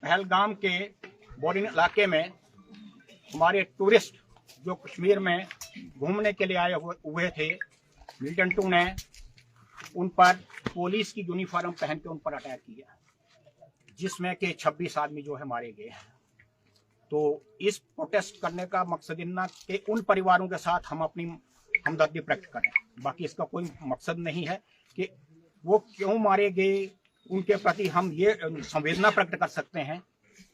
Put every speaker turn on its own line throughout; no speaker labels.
पहलगाम के बॉर्डरिंग इलाके में हमारे टूरिस्ट जो कश्मीर में घूमने के लिए आए हुए थे, मिलिटेंट ने उन पर पुलिस की यूनिफॉर्म पहन के उन पर अटैक किया, जिसमें कि 26 आदमी जो है मारे गए हैं। तो इस प्रोटेस्ट करने का मकसद इतना कि उन परिवारों के साथ हम अपनी हमदर्दी प्रकट करें, बाकी इसका कोई मकसद नहीं है कि वो क्यों मारे गए। उनके प्रति हम ये संवेदना प्रकट कर सकते हैं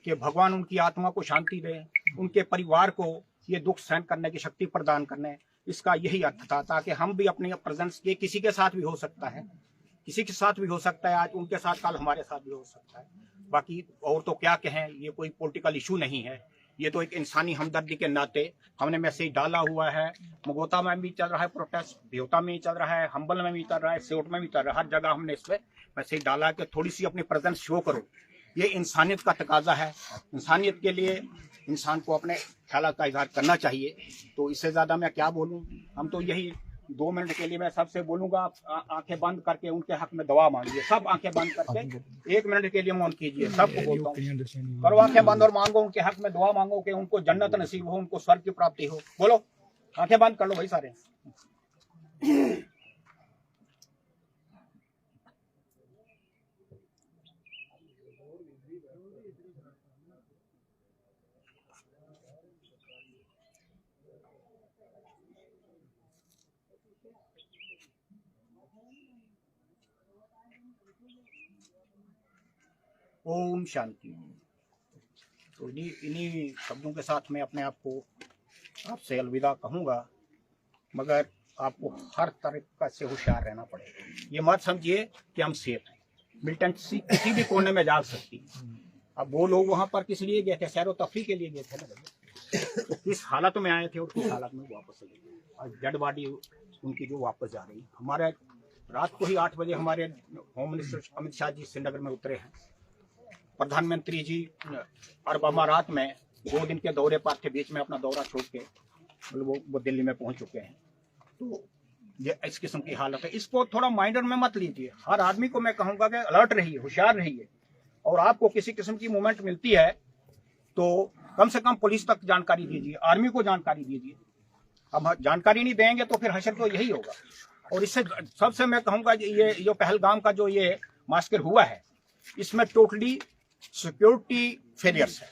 कि भगवान उनकी आत्मा को शांति दे, उनके परिवार को ये दुख सहन करने की शक्ति प्रदान करने, इसका यही अर्थ था, ताकि हम भी अपने प्रेजेंस के किसी के साथ भी हो सकता है, किसी के साथ भी हो सकता है, आज उनके साथ कल हमारे साथ भी हो सकता है। बाकी और तो क्या कहें, ये कोई पॉलिटिकल इशू नहीं है, ये तो एक इंसानी हमदर्दी के नाते हमने मैसेज डाला हुआ है। मगोता में भी चल रहा है प्रोटेस्ट, देवता में भी चल रहा है, हम्बल में भी चल रहा है, सियोट में भी चल रहा है, हर जगह हमने इस पर मैसेज डाला है कि थोड़ी सी अपनी प्रेजेंस शो करो। ये इंसानियत का तकाजा है, इंसानियत के लिए इंसान को अपने ख्यालात का इजहार करना चाहिए। तो इससे ज्यादा मैं क्या बोलूं, हम तो यही 2 मिनट के लिए मैं सबसे बोलूंगा, आंखें बंद करके उनके हक में दुआ मांगिए, सब आंखें बंद करके 1 मिनट के लिए मौन कीजिए, सबको बोलता हूँ, करो आंखें बंद और मांगो, उनके हक में दुआ मांगो कि उनको जन्नत नसीब हो, उनको स्वर्ग की प्राप्ति हो। बोलो, आंखें बंद कर लो भाई सारे। ओम शांति। तो इन्हीं शब्दों के साथ मैं अपने आप को आपसे अलविदा कहूँगा, मगर आपको हर तरीके से होशियार रहना पड़ेगा। ये मत समझिए कि हम सेफ हैं, मिलिटेंसी किसी भी कोने में जा सकती है। अब वो लोग वहाँ पर किस लिए गए थे, सैरो तफरी के लिए गए थे ना, तो किस हालत में आए थे और किस हालत में वापस चले गए। और डेड बॉडी उनकी जो वापस जा रही है। हमारे रात को ही 8 बजे हमारे होम मिनिस्टर अमित शाह जी श्रीनगर में उतरे हैं। प्रधानमंत्री जी अरबमा रात में 2 दिन के दौरे पर थे, बीच में अपना दौरा छोड़ के मतलब वो दिल्ली में पहुंच चुके हैं। तो ये इस किस्म की हालत है, इसको थोड़ा माइंडर में मत लीजिए। हर आदमी को मैं कहूंगा कि अलर्ट रहिए, होशियार रहिए, और आपको किसी किस्म की मूवमेंट मिलती है तो कम से कम पुलिस तक जानकारी दीजिए, आर्मी को जानकारी दीजिए। अब जानकारी नहीं देंगे तो फिर हशर तो यही होगा। और इससे सबसे मैं कहूंगा ये जो पहलगाम का जो ये मास्कर हुआ है, इसमें टोटली सिक्योरिटी फेलियर्स है,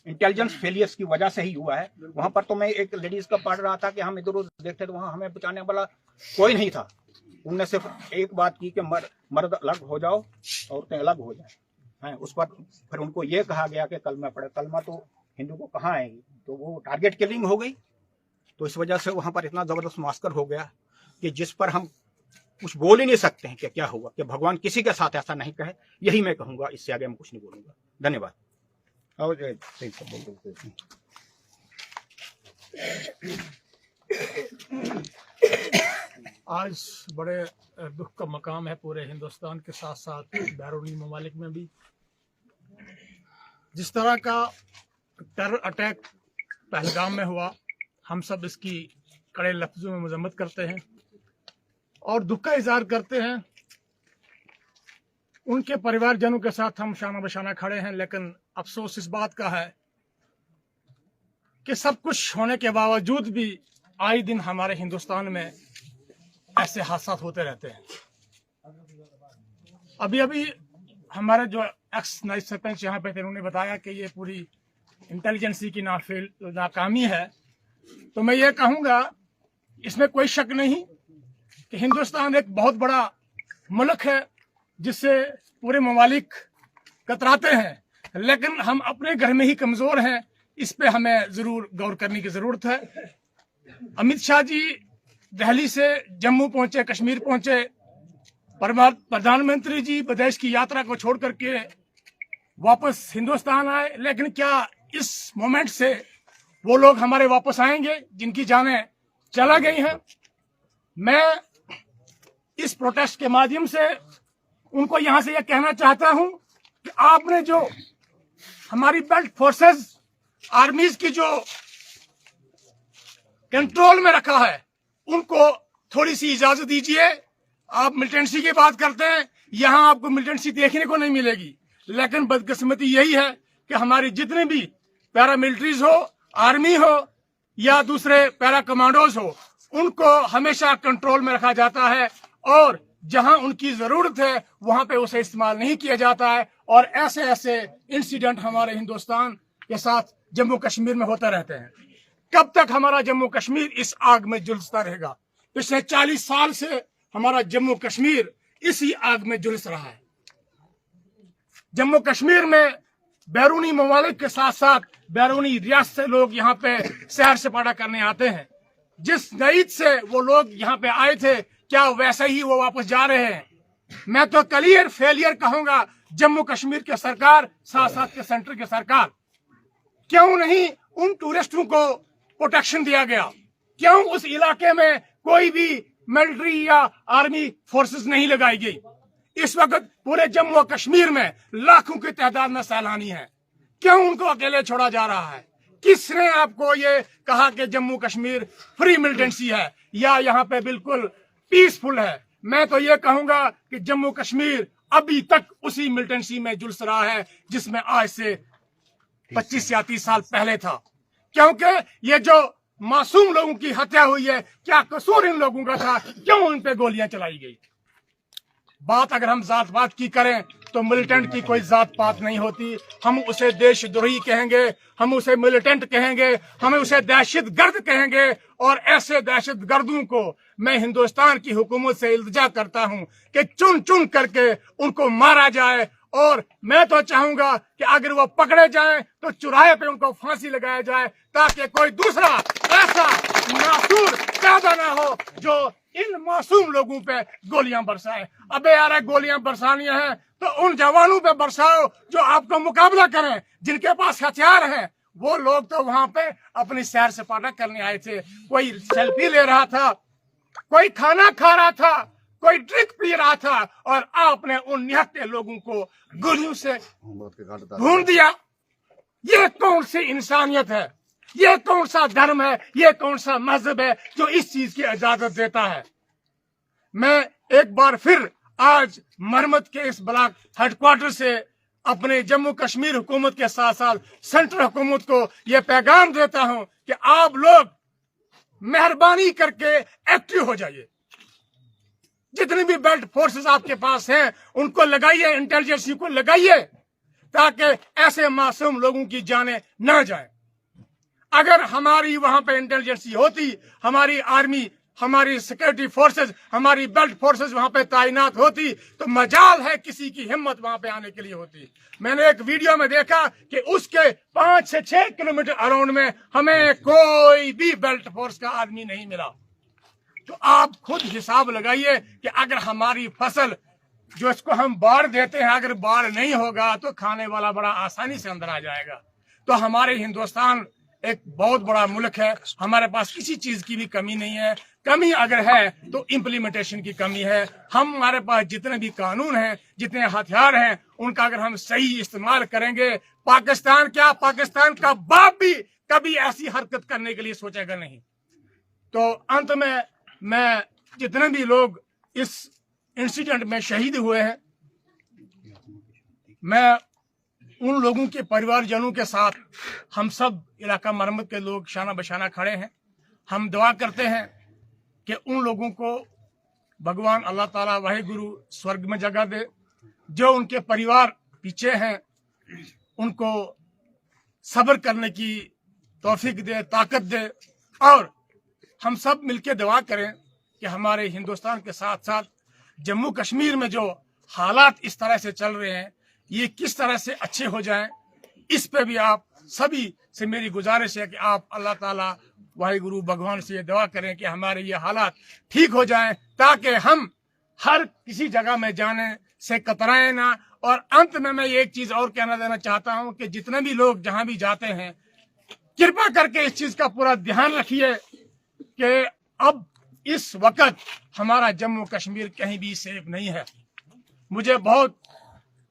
इंटेलिजेंस फेलियर्स की वजह से ही हुआ है। वहां पर तो मैं एक लेडीज का पढ़ रहा था कि हम इधर उधर देखते तो वहां हमें बचाने वाला कोई नहीं था। उनने सिर्फ एक बात की कि मर्द अलग हो जाओ, औरतें अलग हो जाए। उस पर फिर उनको ये कहा गया कि कलमा पढ़े, कलमा तो हिंदू को कहाँ आएगी, तो वो टारगेट किलिंग हो गई। तो इस वजह से वहां पर इतना जबरदस्त मास्कर हो गया कि जिस पर हम कुछ बोल ही नहीं सकते हैं कि क्या हुआ, कि भगवान किसी के साथ ऐसा नहीं कहे। यही मैं कहूंगा, इससे आगे मैं कुछ नहीं बोलूंगा। धन्यवाद।
आज बड़े दुख का मकाम है पूरे हिंदुस्तान के साथ साथ बैरूनी ममालिक में भी। जिस तरह का टेरर अटैक पहलगाम में हुआ, हम सब इसकी कड़े लफ्जों में मजम्मत करते हैं और दुख का इजहार करते हैं। उनके परिवारजनों के साथ हम शाना बशाना खड़े हैं, लेकिन अफसोस इस बात का है कि सब कुछ होने के बावजूद भी आए दिन हमारे हिंदुस्तान में ऐसे हादसा होते रहते हैं। अभी अभी हमारे जो एक्स नायब सरपंच यहाँ पे थे, उन्होंने बताया कि ये पूरी इंटेलिजेंसी की नाकामी है। तो मैं ये कहूँगा, इसमें कोई शक नहीं कि हिंदुस्तान एक बहुत बड़ा मुल्क है जिससे पूरे ममालिक कतराते हैं, लेकिन हम अपने घर में ही कमजोर हैं। इस पे हमें जरूर गौर करने की जरूरत है। अमित शाह जी दिल्ली से जम्मू पहुंचे, कश्मीर पहुंचे, प्रधानमंत्री जी विदेश की यात्रा को छोड़ करके वापस हिंदुस्तान आए, लेकिन क्या इस मोमेंट से वो लोग हमारे वापस आएंगे जिनकी जानें चला गई हैं? मैं इस प्रोटेस्ट के माध्यम से उनको यहां से यह कहना चाहता हूं कि आपने जो हमारी बेल्ट फोर्सेस आर्मीज की जो कंट्रोल में रखा है, उनको थोड़ी सी इजाजत दीजिए। आप मिलिटेंसी की बात करते हैं, यहां आपको मिलिटेंसी देखने को नहीं मिलेगी, लेकिन बदकिस्मती यही है कि हमारी जितनी भी पैरामिलिट्रीज हो, आर्मी हो या दूसरे पैरा कमांडोज हो, उनको हमेशा कंट्रोल में रखा जाता है और जहां उनकी जरूरत है वहां पे उसे इस्तेमाल नहीं किया जाता है। और ऐसे ऐसे इंसिडेंट हमारे हिंदुस्तान के साथ जम्मू कश्मीर में होते रहते हैं। कब तक हमारा जम्मू कश्मीर इस आग में झुलसता रहेगा? पिछले 40 साल से हमारा जम्मू कश्मीर इसी आग में झुलस रहा है। जम्मू कश्मीर में बैरूनी ममालिक के साथ साथ बैरूनी रियासत से लोग यहाँ पे सैर सपाटा करने आते हैं। जिस नीयत से वो लोग यहाँ पे आए थे, क्या वैसे ही वो वापस जा रहे हैं? मैं तो क्लियर फेलियर कहूंगा जम्मू कश्मीर के सरकार, साथ साथ के सेंटर की सरकार। क्यों नहीं उन टूरिस्टों को प्रोटेक्शन दिया गया? क्यों उस इलाके में कोई भी मिलिट्री या आर्मी फोर्सेस नहीं लगाई गई? इस वक्त पूरे जम्मू और कश्मीर में लाखों की तादाद में सैलानी है, क्यों उनको अकेले छोड़ा जा रहा है? किसने आपको ये कहा कि जम्मू कश्मीर फ्री मिलिटेंसी है या यहाँ पे बिल्कुल पीसफुल है? मैं तो ये कहूंगा कि जम्मू कश्मीर अभी तक उसी मिलिटेंसी में झुलस रहा है जिसमें आज से 25 या 30 साल पहले था। क्योंकि ये जो मासूम लोगों की हत्या हुई है, क्या कसूर इन लोगों का था? क्यों उन पे गोलियां चलाई गई? बात अगर हम जात पात की करें तो मिलिटेंट की कोई जात पात नहीं होती। हम उसे देशद्रोही कहेंगे, हम उसे मिलिटेंट कहेंगे, हमें उसे दहशतगर्द कहेंगे। और ऐसे दहशतगर्दों को मैं हिंदुस्तान की हुकूमत से इल्तिजा करता हूं कि चुन चुन करके उनको मारा जाए। और मैं तो चाहूंगा कि अगर वो पकड़े जाएं तो चौराहे पे उनको फांसी लगाया जाए, ताकि कोई दूसरा ऐसा नासूर पैदा ना हो जो इन मासूम लोगों पे गोलियां बरसाए। अबे यार, गोलियां बरसानी है तो उन जवानों पे बरसाओ जो आपको मुकाबला करें, जिनके पास हथियार हैं। वो लोग तो वहां पे अपनी सैर सपाटा करने आए थे। कोई सेल्फी ले रहा था, कोई खाना खा रहा था, कोई ड्रिंक पी रहा था, और आपने उन निहत्थे लोगों को गोलियों से भून दिया। ये कौन सी इंसानियत है? ये कौन सा धर्म है? ये कौन सा मजहब है जो इस चीज की इजाजत देता है? मैं एक बार फिर आज मरमत के इस ब्लॉक हेडक्वार्टर से अपने जम्मू कश्मीर हुकूमत के साथ साथ सेंट्रल हुकूमत को यह पैगाम देता हूं कि आप लोग मेहरबानी करके एक्टिव हो जाइए। जितनी भी बेल्ट फोर्सेस आपके पास हैं उनको लगाइए, इंटेलिजेंस को लगाइए, ताकि ऐसे मासूम लोगों की जानें ना जाए। अगर हमारी वहां पे इंटेलिजेंस होती, हमारी आर्मी, हमारी सिक्योरिटी फोर्सेस, हमारी बेल्ट फोर्सेस वहां पे तैनात होती, तो मजाल है किसी की हिम्मत वहां पे आने के लिए होती। मैंने एक वीडियो में देखा कि उसके 5 से 6 किलोमीटर अराउंड में हमें कोई भी बेल्ट फोर्स का आदमी नहीं मिला। तो आप खुद हिसाब लगाइए कि अगर हमारी फसल जो इसको हम बाढ़ देते हैं, अगर बाढ़ नहीं होगा तो खाने वाला बड़ा आसानी से अंदर आ जाएगा। तो हमारे हिंदुस्तान एक बहुत बड़ा मुल्क है, हमारे पास किसी चीज की भी कमी नहीं है। कमी अगर है तो इम्प्लीमेंटेशन की कमी है। हमारे पास जितने भी कानून हैं, जितने हथियार हैं, उनका अगर हम सही इस्तेमाल करेंगे, पाकिस्तान क्या, पाकिस्तान का बाप भी कभी ऐसी हरकत करने के लिए सोचेगा नहीं। तो अंत में मैं जितने भी लोग इस इंसिडेंट में शहीद हुए हैं, मैं उन लोगों के परिवारजनों के साथ हम सब इलाका मरम्मत के लोग शाना बशाना खड़े हैं। हम दुआ करते हैं कि उन लोगों को भगवान अल्लाह ताला वाहिगुरु स्वर्ग में जगह दे। जो उनके परिवार पीछे हैं उनको सब्र करने की तौफीक दे, ताकत दे। और हम सब मिलकर दुआ करें कि हमारे हिंदुस्तान के साथ साथ जम्मू कश्मीर में जो हालात इस तरह से चल रहे हैं, ये किस तरह से अच्छे हो जाएं। इस पे भी आप सभी से मेरी गुजारिश है कि आप अल्लाह ताला वाहिगुरु भगवान से ये दुआ करें कि हमारे ये हालात ठीक हो जाएं, ताकि हम हर किसी जगह में जाने से कतराएं ना। और अंत में मैं एक चीज और कहना देना चाहता हूं कि जितने भी लोग जहां भी जाते हैं, कृपा करके इस चीज का पूरा ध्यान रखिए कि अब इस वक्त हमारा जम्मू कश्मीर कहीं भी सेफ नहीं है। मुझे बहुत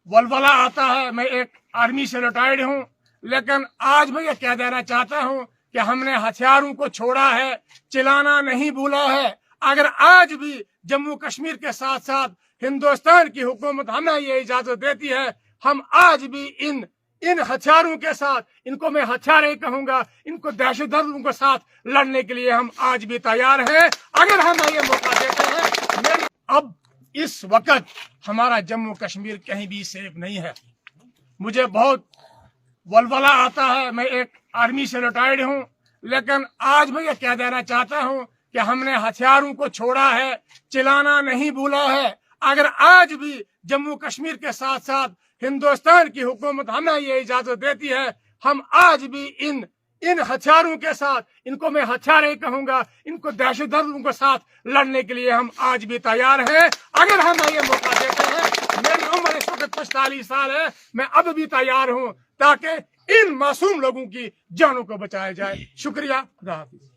वलवला आता है, मैं एक आर्मी से रिटायर्ड हूं, लेकिन आज मैं ये कह देना चाहता हूं कि हमने हथियारों को छोड़ा है, चिल्लाना नहीं भूला है। अगर आज भी जम्मू कश्मीर के साथ साथ हिंदुस्तान की हुकूमत हमें ये इजाजत देती है, हम आज भी इन इन हथियारों के साथ, इनको मैं हथियार ही कहूंगा, इनको दहशतगर्दों के साथ लड़ने के लिए हम आज भी तैयार हैं, अगर हमें ये मौका देते हैं। अब इस वक्त हमारा जम्मू कश्मीर कहीं भी सेफ नहीं है। मुझे बहुत वलवला आता है, मैं एक आर्मी से रिटायर्ड हूं, लेकिन आज मैं ये कह देना चाहता हूं कि हमने हथियारों को छोड़ा है, चिल्लाना नहीं भूला है। अगर आज भी जम्मू कश्मीर के साथ साथ हिंदुस्तान की हुकूमत हमें ये इजाजत देती है, हम आज भी इन हथियारों के साथ, इनको मैं हथियार ही कहूंगा, इनको दहशतगर्दों के साथ लड़ने के लिए हम आज भी तैयार हैं, अगर हमें ये मौका देते हैं। मेरी उम्र इस वक्त 45 साल है, मैं अब भी तैयार हूं ताकि इन मासूम लोगों की जानों को बचाया जाए। शुक्रिया, खुदा हाफिज।